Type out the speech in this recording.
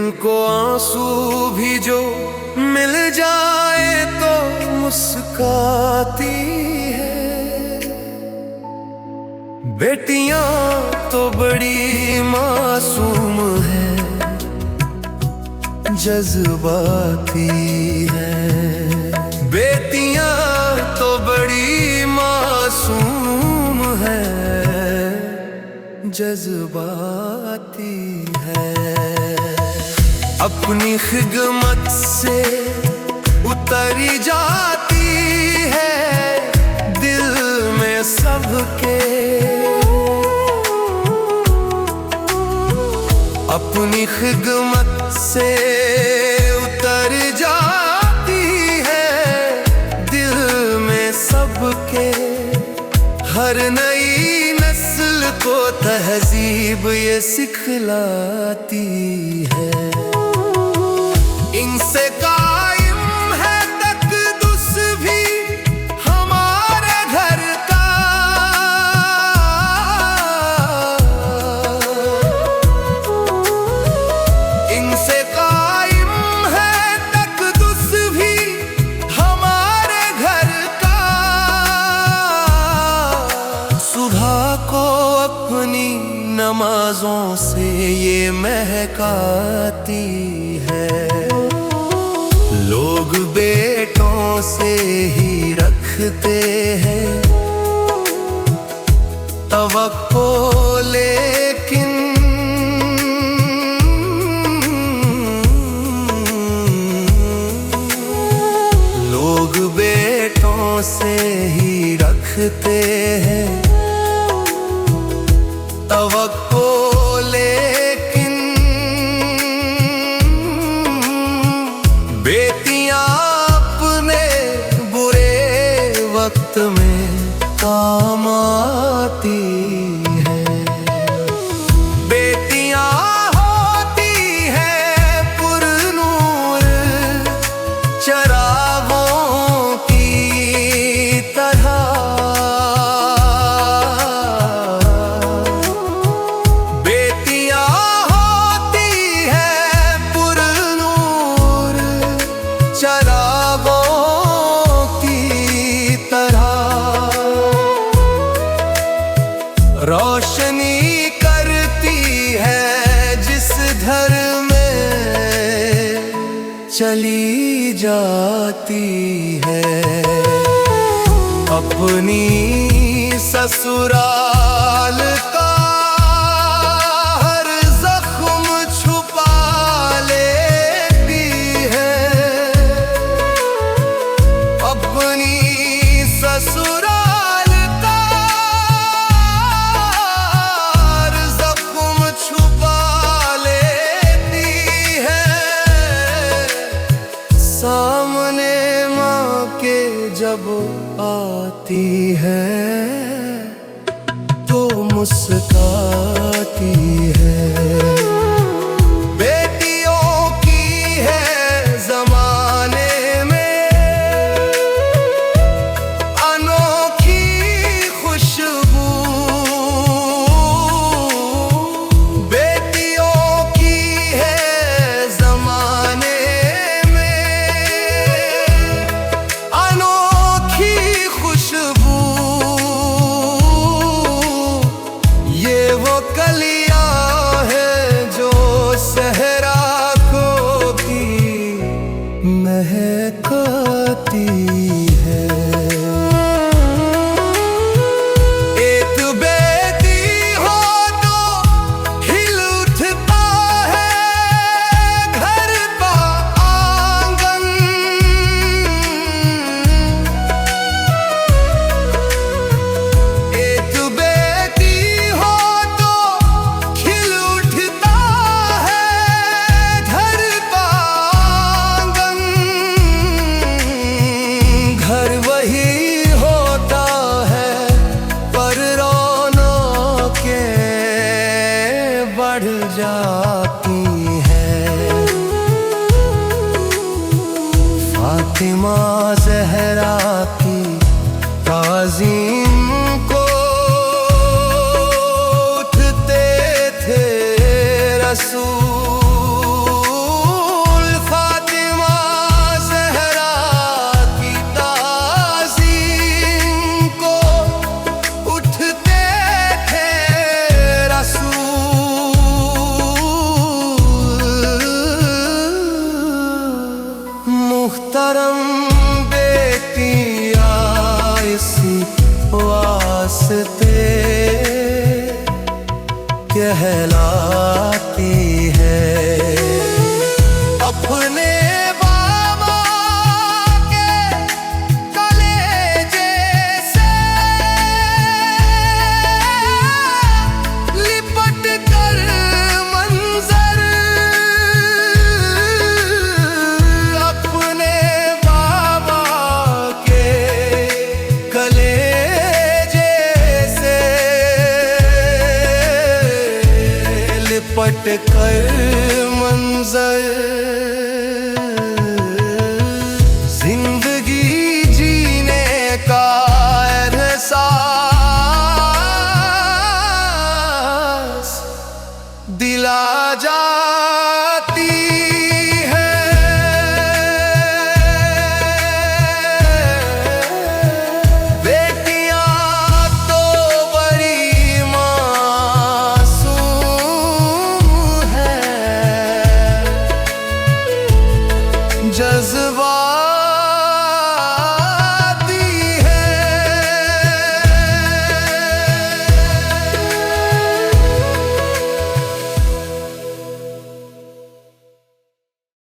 इनको आंसू भी जो मिल जाए तो मुस्काती है। बेटियां तो बड़ी मासूम है, जज्बाती है। बेटियां तो बड़ी मासूम है, जज्बाती है। अपनी खिदमत से उतरी जाती है दिल में सबके। अपनी खिदमत से उतर जाती है दिल में सबके। हर नई नस्ल को तहजीब ये सिखलाती है। इनसे कायम है तक़द्दुस भी हमारे घर का। इनसे कायम है तक़द्दुस भी हमारे घर का। सुबह को अपनी नमाजों से ये महकाती है। लोग बेटों से ही रखते हैं तवक्को, लेकिन लोग बेटों से ही रखते हैं तवक्को, लेकिन बेटियां अपने बुरे वक्त में काम आती है। बेटियां होती है पुरनूर चरागों की तरह। बेटियां होती है पुरनूर चरागों की तरह। रोशनी करती है जिस घर में चली जाती है। अपनी ससुराल का हर जख्म छुपा लेती है। अपनी ससुराल का हर जख्म छुपा लेती है। सामने माँ के जब आती है तो मुस्काती है। बेटियों की है जमाने में अनोखी खुशबू। बेटियों की है जमाने में अनोखी खुशबू। ये वो कलियां धर्म बेटियां इसी वास्ते कहलाती है। अपने बाबा के कलेजे से लिपट कर मंजर, अपने बाबा के कलेजे से लिपट कर मंजर, जिंदगी जीने का एहसास दिला जाती है। बेटियां तो बड़ी मासूम है, जज्बा